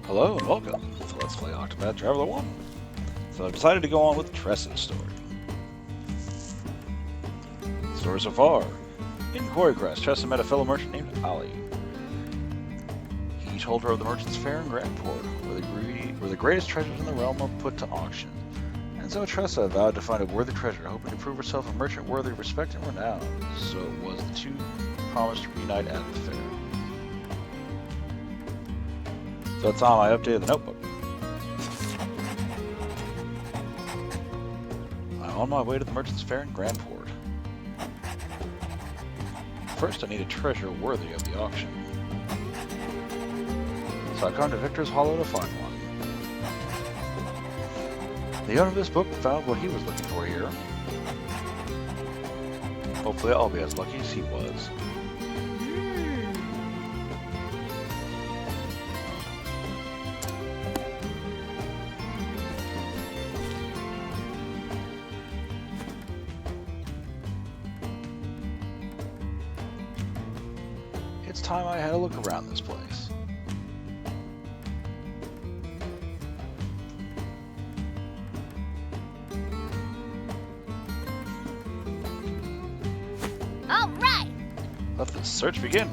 Hello and welcome to Let's Play Octopath Traveler 1. So I've decided to go on with Tressa's story. Story so far. In Quarry Crest, Tressa met a fellow merchant named Ali. He told her of the merchant's fair in Grandport, where the greatest treasures in the realm are put to auction. And so Tressa vowed to find a worthy treasure, hoping to prove herself a merchant worthy of respect and renown. So it was the two promised to reunite at the fair. So it's time I updated the notebook. I'm on my way to the merchant's fair in Grandport. First, I need a treasure worthy of the auction. So I come to Victor's Hollow to find one. The owner of this book found what he was looking for here. Hopefully I'll be as lucky as he was. It's time I had a look around this place. All right. Let the search begin.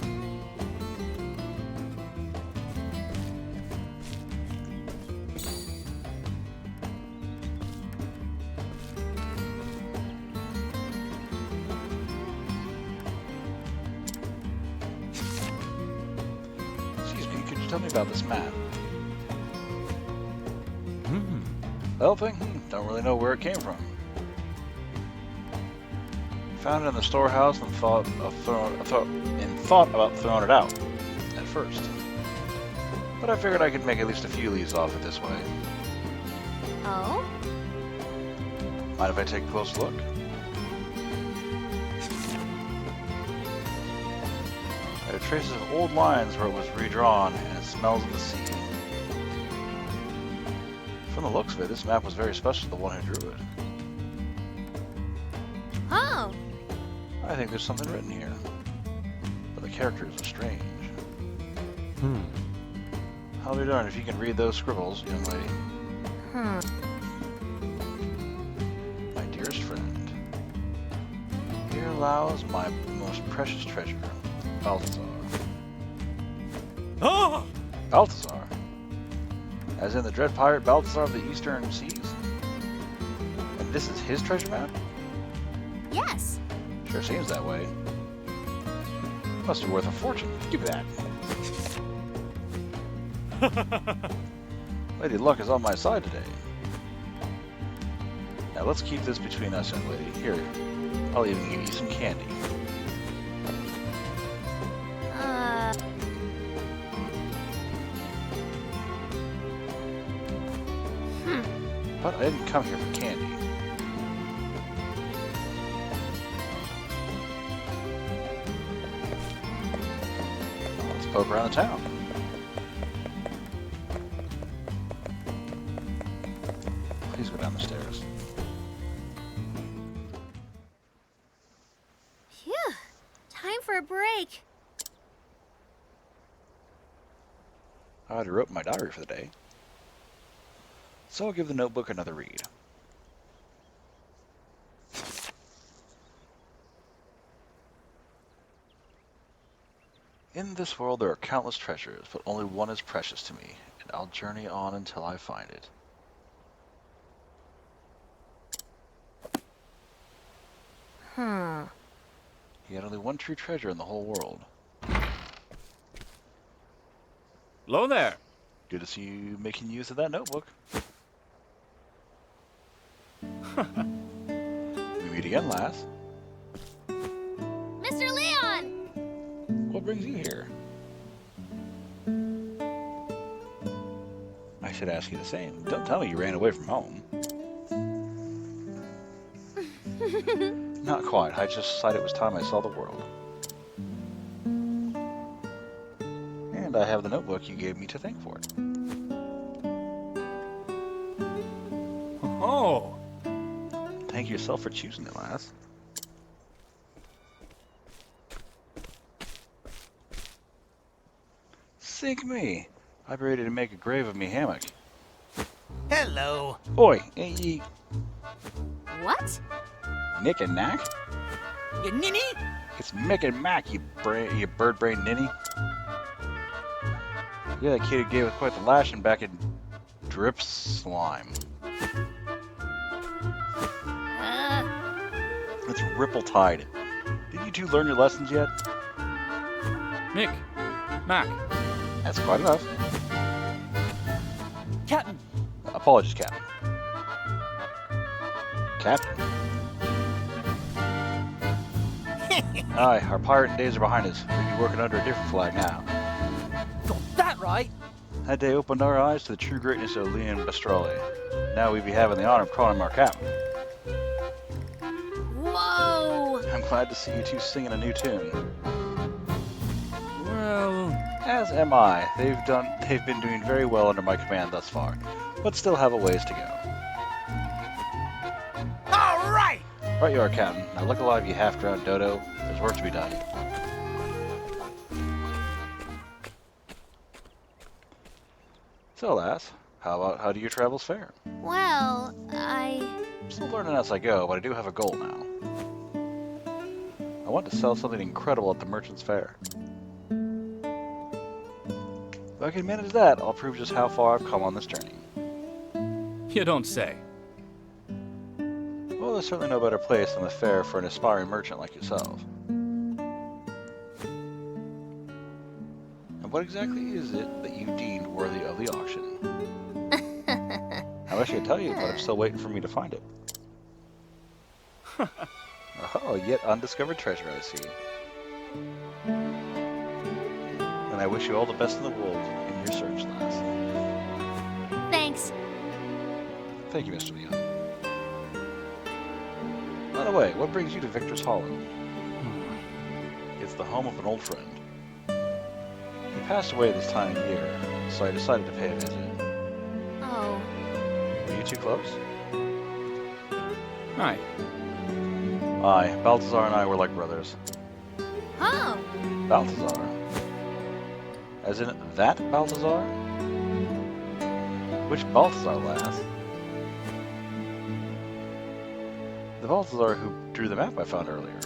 Tell me about this map. Helping? Don't really know where it came from. Found it in the storehouse and thought about throwing it out at first. But I figured I could make at least a few leaves off it this way. Oh? Mind if I take a closer look? There are traces of old lines where it was redrawn, and it smells of the sea. From the looks of it, this map was very special to the one who drew it. Oh. I think there's something written here, but the characters are strange. I'll be darned if you can read those scribbles, young lady. My dearest friend, here lies my most precious treasure. Balthazar. Oh! Balthazar? As in the dread pirate Balthazar of the Eastern Seas? And this is his treasure map? Yes. Sure seems that way. Must be worth a fortune. Give me that. Lady Luck is on my side today. Now let's keep this between us, young lady. Here, I'll even give you some candy. But I didn't come here for candy. Let's poke around the town. Please go down the stairs. Phew. Time for a break. I already wrote my diary for the day. So I'll give the notebook another read. In this world there are countless treasures, but only one is precious to me, and I'll journey on until I find it. He had only one true treasure in the whole world. Hello there. Good to see you making use of that notebook. We meet again, lass. Mr. Leon! What brings you here? I should ask you the same. Don't tell me you ran away from home. Not quite. I just decided it was time I saw the world. And I have the notebook you gave me to thank for it. Oh! Thank yourself for choosing it, lass. Sink me. I'd be ready to make a grave of me hammock. Hello. Oi, ain't ye What? Nick and Knack? You ninny? It's Mick and Mac, you bird brain ninny. Yeah, that kid who gave us quite the lashing back in Drip Slime. It's Ripple Tide. Did you two learn your lessons yet? Mick. Mac. That's quite enough. Captain. Apologies, Captain. Captain? Aye, our pirating days are behind us. We'd be working under a different flag now. Got that right. That day opened our eyes to the true greatness of Leon Bastrali. Now we'd be having the honor of calling him our captain. Whoa! I'm glad to see you two singing a new tune. Well, As am I. They've been doing very well under my command thus far, but still have a ways to go. All right. Right you are, Captain. Now look alive, you half-drowned dodo. There's work to be done. So, lass, how do your travels fare? Well, I'm still learning as I go, but I do have a goal now. I want to sell something incredible at the Merchant's Fair. If I can manage that, I'll prove just how far I've come on this journey. you don't say. Well, there's certainly no better place than the fair for an aspiring merchant like yourself. And what exactly is it that you deemed worthy of the auction? I wish I could tell you, but I'm still waiting for me to find it. Oh, yet undiscovered treasure, I see. And I wish you all the best in the world in your search, lass. thanks. Thank you, Mr. Leon. By the way, what brings you to Victor's Hollow? It's the home of an old friend. He passed away this time of year, so I decided to pay a visit. Oh, Are you two close? Right. Aye, Balthazar and I were like brothers. oh, Balthazar? As in that Balthazar? Which Balthazar, lass? The Balthazar who drew the map I found earlier.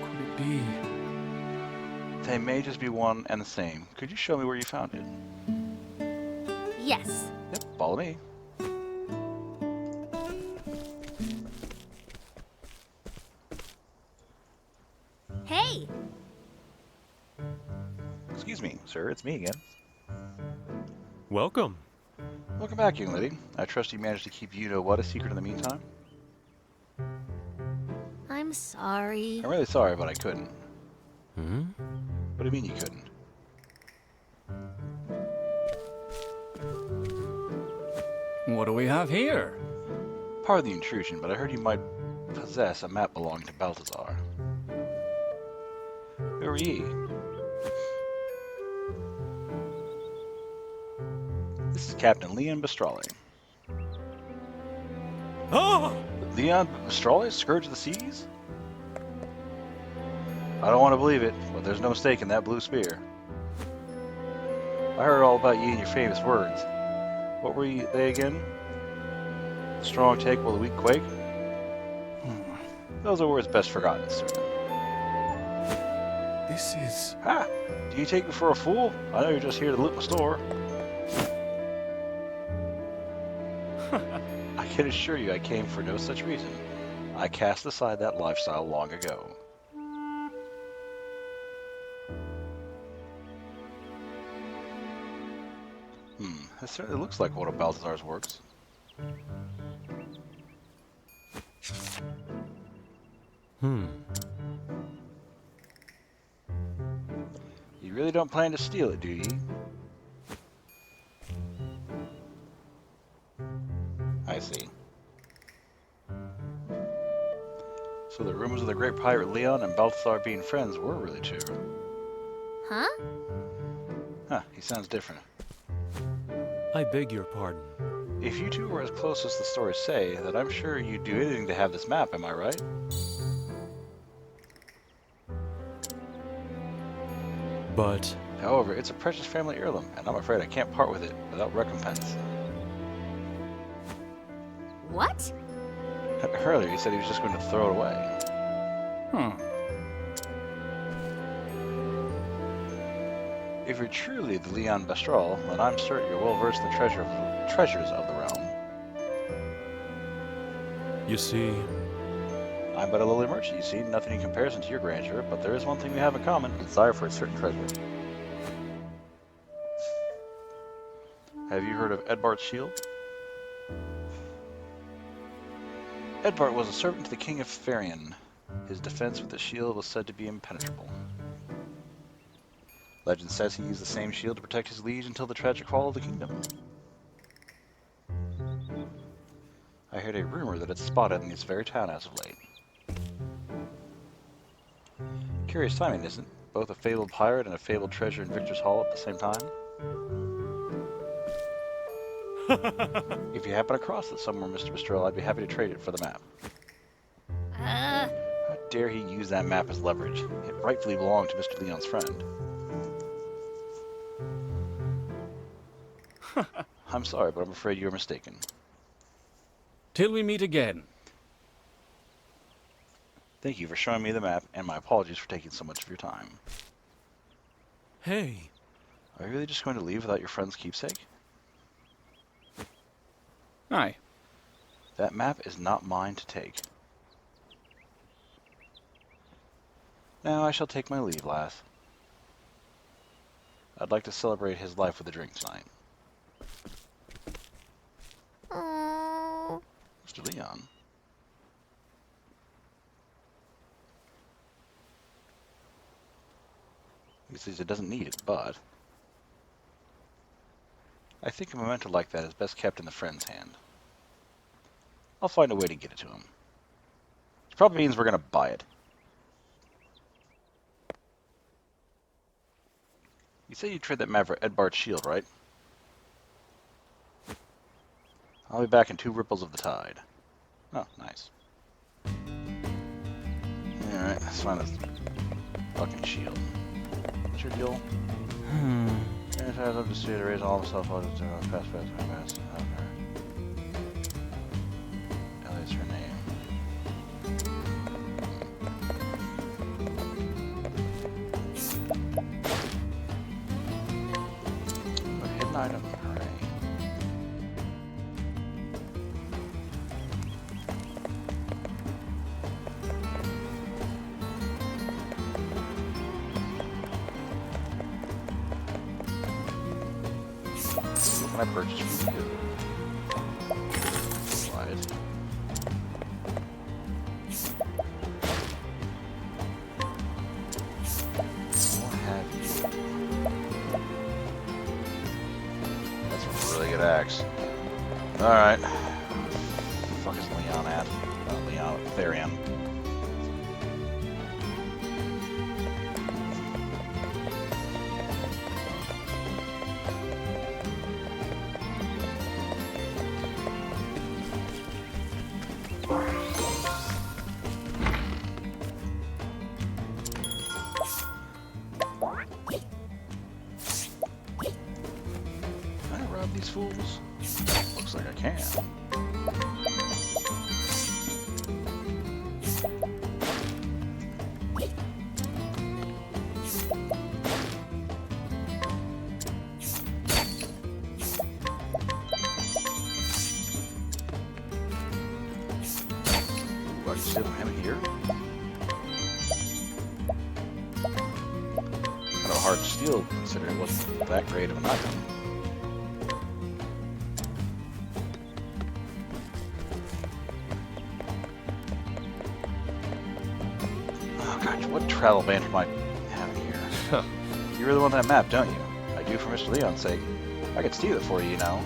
Could it be? They may just be one and the same. Could you show me where you found it? yes. Yep, follow me. Hey, Excuse me, sir, it's me again. Welcome. Welcome back, young lady. I trust you managed to keep you-know-what a secret in the meantime? I'm sorry. I'm really sorry, but I couldn't. Hmm? What do you mean you couldn't? What do we have here? Pardon the intrusion, but I heard you might possess a map belonging to Balthazar. Who are ye? This is Captain Leon Bastrali. Oh! Leon Bastrali, Scourge of the Seas? I don't want to believe it, but there's no mistake in that blue spear. I heard all about you and your famous words. What were they again? Strong take while the weak quake? Those are words best forgotten, sir. This is... Ha! Do you take me for a fool? I know you're just here to loot my store. I can assure you I came for no such reason. I cast aside that lifestyle long ago. That certainly looks like one of Balthazar's works. Hmm. You really don't plan to steal it, do you? I see. So the rumors of the great pirate Leon and Balthazar being friends were really true. Huh? Huh, he sounds different. I beg your pardon. If you two were as close as the stories say, then I'm sure you'd do anything to have this map, am I right? But... However, it's a precious family heirloom, and I'm afraid I can't part with it without recompense. What? Earlier, he said he was just going to throw it away. If you're truly the Leon Bestral, then I'm certain you're well versed in the treasures of the realm. You see, I'm but a lowly merchant, you see, nothing in comparison to your grandeur, but there is one thing we have in common, a desire for a certain treasure. Have you heard of Edbart's shield? Edbart was a servant to the king of Farion. His defense with the shield was said to be impenetrable. Legend says he used the same shield to protect his liege until the tragic fall of the kingdom. I heard a rumor that it's spotted in this very town as of late. Curious timing, isn't it? Both a fabled pirate and a fabled treasure in Victor's Hall at the same time. If you happen across it somewhere, Mr. Bestrel, I'd be happy to trade it for the map. How dare he use that map as leverage? It rightfully belonged to Mr. Leon's friend. I'm sorry, but I'm afraid you're mistaken. Till we meet again. Thank you for showing me the map, and my apologies for taking so much of your time. hey, Are you really just going to leave without your friend's keepsake? Aye. That map is not mine to take. Now I shall take my leave, lass. I'd like to celebrate his life with a drink tonight. Oh. Mr. Leon. He says it doesn't need it, but I think a memento like that is best kept in the friend's hand. I'll find a way to get it to him. Which probably means we're going to buy it. You say you trade that map for Edbart's shield, right? I'll be back in 2 ripples of the tide. Oh, nice. Alright, let's find this fucking shield. What's your deal? Anytime I love to see it, raise all myself out of the fast. Elliott's her name. A hidden item, hooray. What can I purchase from you? Slide. What have you? That's a really good axe. Alright. Fuck is Leon at? Leon, Therion. Can I rob these fools? Looks like I can. Ooh, I can steal from him here? Kind of hard to steal, considering it wasn't that great of an item. Oh gosh, what travel banter am I having here? You really want that map, don't you? I do for Mr. Leon's sake. I could steal it for you, you know.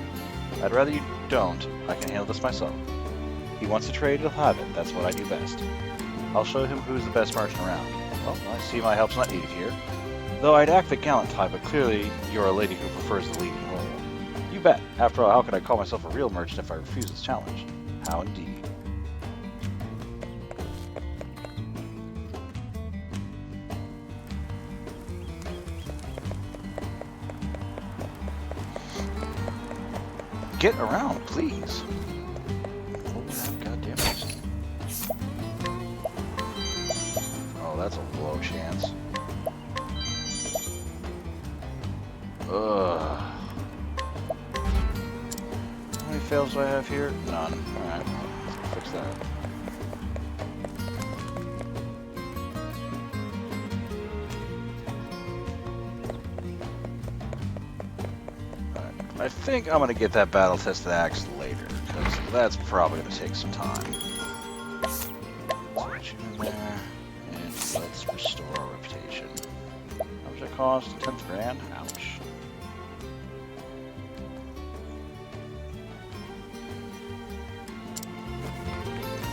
I'd rather you don't. I can handle this myself. He wants to trade, he'll have it. That's what I do best. I'll show him who's the best merchant around. Well, I see my help's not needed here. Though I'd act the gallant type, but clearly you're a lady who prefers the leading role. You bet. After all, how could I call myself a real merchant if I refuse this challenge? How indeed. Get around, please. God damn it. Oh, that's a low chance. Ugh. How many fails do I have here? None. Alright, well, fix that. I think I'm going to get that battle-tested axe later, because that's probably going to take some time. Put you in there, and let's restore our reputation. How much it cost? 10th grand? Ouch.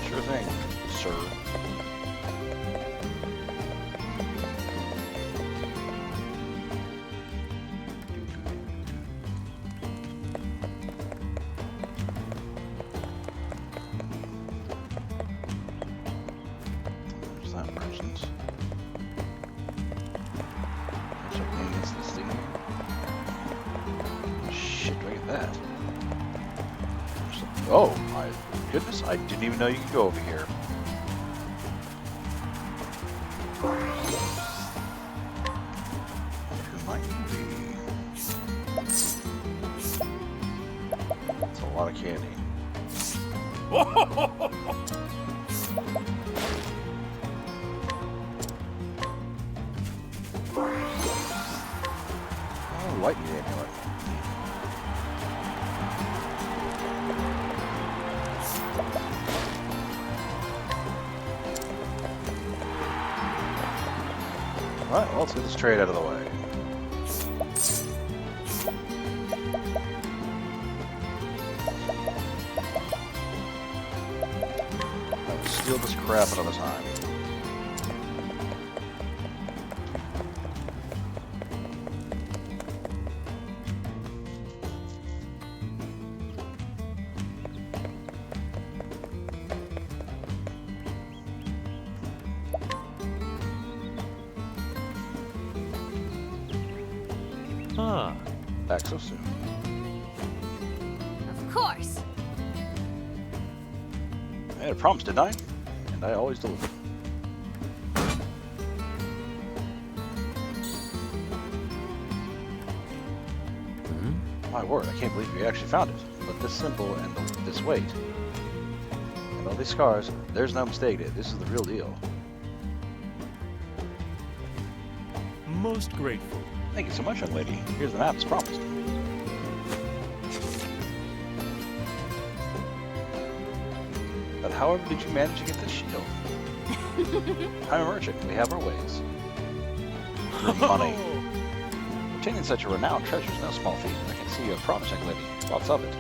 Sure thing, sir. Oh my goodness, I didn't even know you could go over here. Who might you be? That's a lot of candy. Oh, lightning amulet. Alright, well, let's get this trade out of the way. I will steal this crap another time. Ah. Back so soon. Of course. I had a promise, didn't I? And I always deliver. My word, I can't believe you actually found it. But this symbol and this weight, and all these scars, there's no mistake. This is the real deal. Most grateful. Thank you so much, young lady. Here's the map as promised. But however did you manage to get this shield? I'm a merchant. We have our ways. For money. Obtaining such a renowned treasure is no small feat. I can see you have promised, young lady. Lots of it.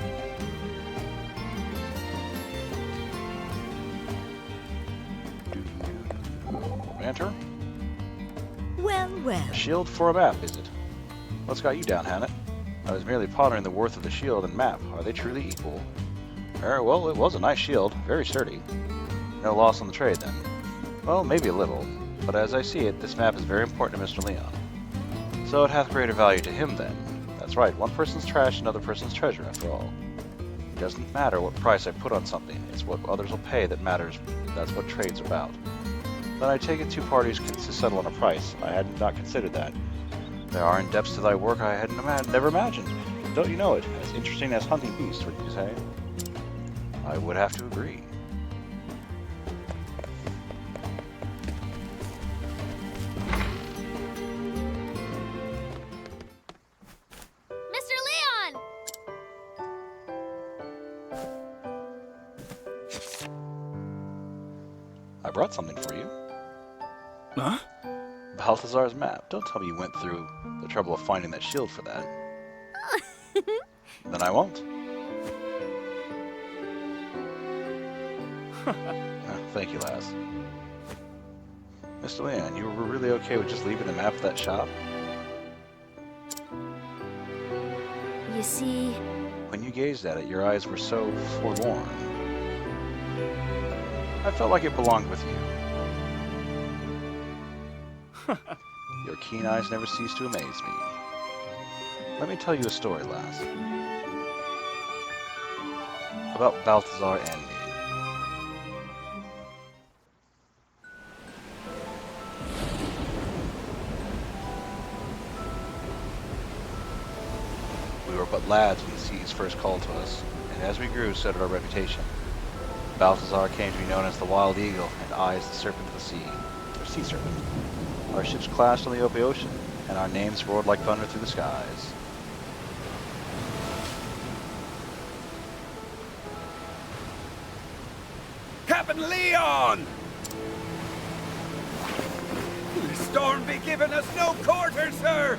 Enter. Well, well. A shield for a map, is it? What's got you down, Hannah? I was merely pondering the worth of the shield and map. Are they truly equal? Well, it was a nice shield. Very sturdy. No loss on the trade, then. Well, maybe a little. But as I see it, this map is very important to Mr. Leon. So it hath greater value to him, then. That's right. One person's trash, another person's treasure, after all. It doesn't matter what price I put on something. It's what others will pay that matters. That's what trade's about. Then I take it two parties can settle on a price. I had not considered that. There are in depths to thy work I had never imagined. Don't you know it? As interesting as hunting beasts, would you say? I would have to agree. Mr. Leon! I brought something for you. Huh? Balthazar's map. Don't tell me you went through the trouble of finding that shield for that. Then I won't. Thank you, lass. Mr. Leon, you were really okay with just leaving the map at that shop? You see... When you gazed at it, your eyes were so forlorn. I felt like it belonged with you. Your keen eyes never cease to amaze me. Let me tell you a story, lass. about Balthazar and me. We were but lads when the seas first called to us, and as we grew, so did our reputation. Balthazar came to be known as the Wild Eagle, and I as the Serpent of the Sea, or Sea Serpent. Our ships clashed on the open ocean, and our names roared like thunder through the skies. Captain Leon! The storm be giving us no quarter, sir!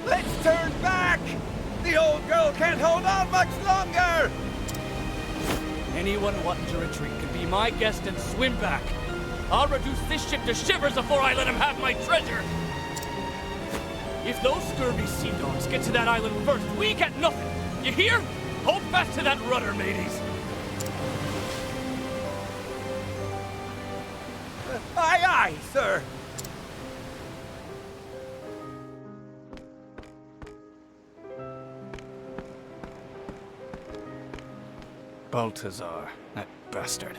Let's turn back! The old girl can't hold on much longer! Anyone wanting to retreat can be my guest and swim back. I'll reduce this ship to shivers before I let him have my treasure. If those scurvy sea dogs get to that island first, we get nothing. You hear? Hold fast to that rudder, mateys. Aye, aye, sir! Balthazar, that bastard.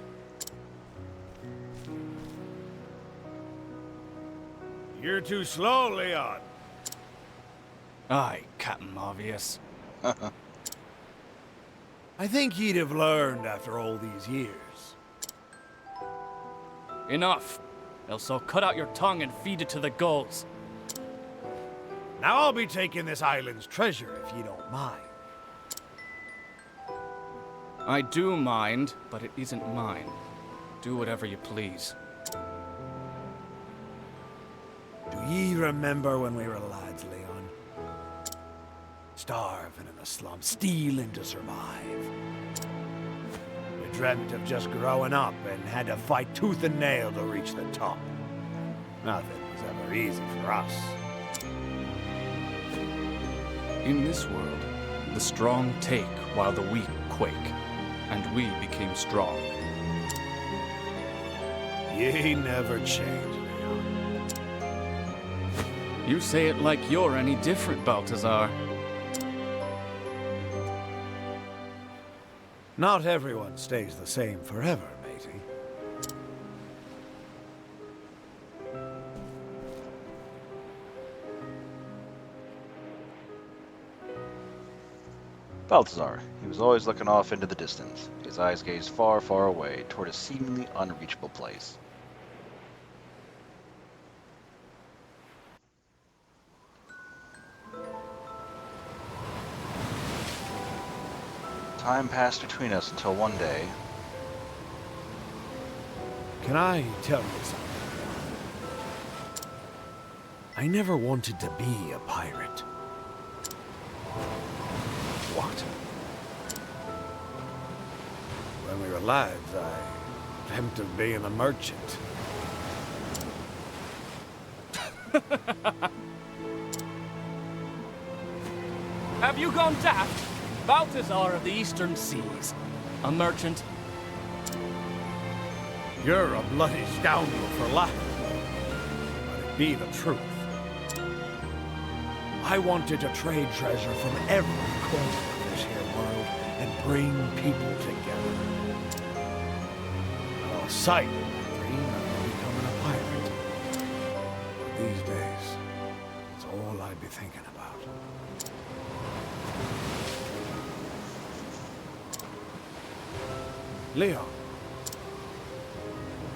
You're too slow, Leon. Aye, Captain Obvious. I think you'd have learned after all these years. Enough. Else I'll cut out your tongue and feed it to the gulls. Now I'll be taking this island's treasure if you don't mind. I do mind, but it isn't mine. Do whatever you please. Do ye remember when we were lads, Leon? Starving in the slums, stealing to survive. We dreamt of just growing up and had to fight tooth and nail to reach the top. Nothing was ever easy for us. In this world, the strong take while the weak quake, and we became strong. Ye never change, Leon. You say it like you're any different, Balthazar. Not everyone stays the same forever, matey. Balthazar. He was always looking off into the distance. His eyes gazed far, far away, toward a seemingly unreachable place. Time passed between us until one day. Can I tell you something? I never wanted to be a pirate. What? When we were lads, I dreamt of being a merchant. Have you gone daft? Balthazar of the Eastern Seas. A merchant. You're a bloody scoundrel for laughing. But it be the truth. I wanted to trade treasure from every corner of this here world and bring people together. I lost sight of my dream of becoming a pirate. But these days, it's all I'd be thinking about. Leon,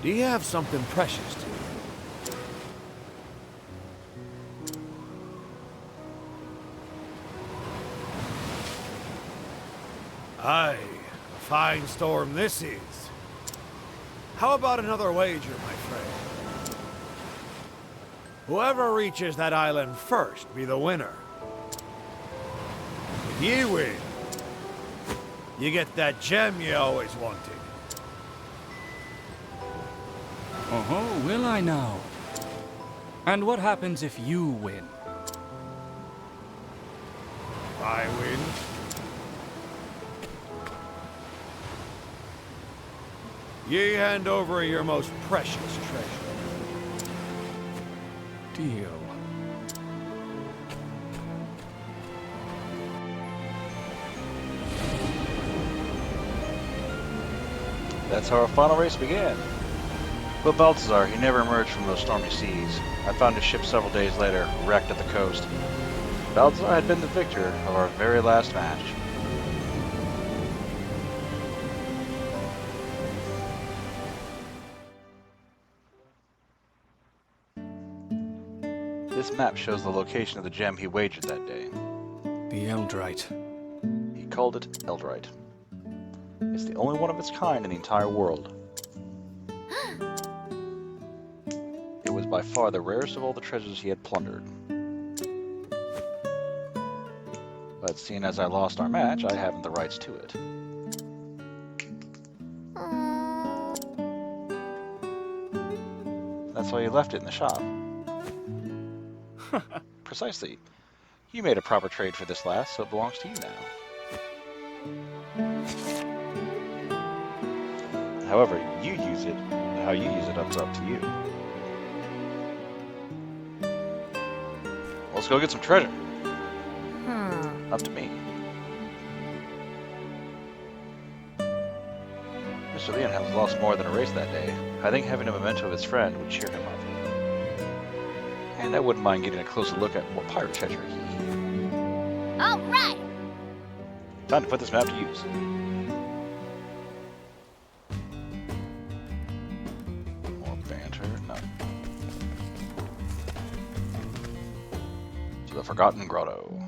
do you have something precious to you? Aye, a fine storm this is. How about another wager, my friend? Whoever reaches that island first be the winner. If you win, you get that gem you always wanted. Oh, will I now? And what happens if you win? I win. Ye hand over your most precious treasure. Deal. That's how our final race began. But Balthazar, he never emerged from those stormy seas. I found his ship several days later, wrecked at the coast. Balthazar had been the victor of our very last match. This map shows the location of the gem he wagered that day. The Eldrite. He called it Eldrite. It's the only one of its kind in the entire world. It was by far the rarest of all the treasures he had plundered. But seeing as I lost our match, I haven't the rights to it. That's why you left it in the shop. Precisely. You made a proper trade for this last, so it belongs to you now. However, you use it, how you use it, it's up to you. Let's go get some treasure. Up to me. Mr. Leon has lost more than a race that day. I think having a memento of his friend would cheer him up. And I wouldn't mind getting a closer look at what pirate treasure he... All right. Time to put this map to use. More banter? No. To the Forgotten Grotto.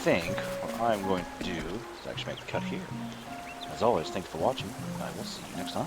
I think what I'm going to do is actually make the cut here. As always, thanks for watching, and I will see you next time.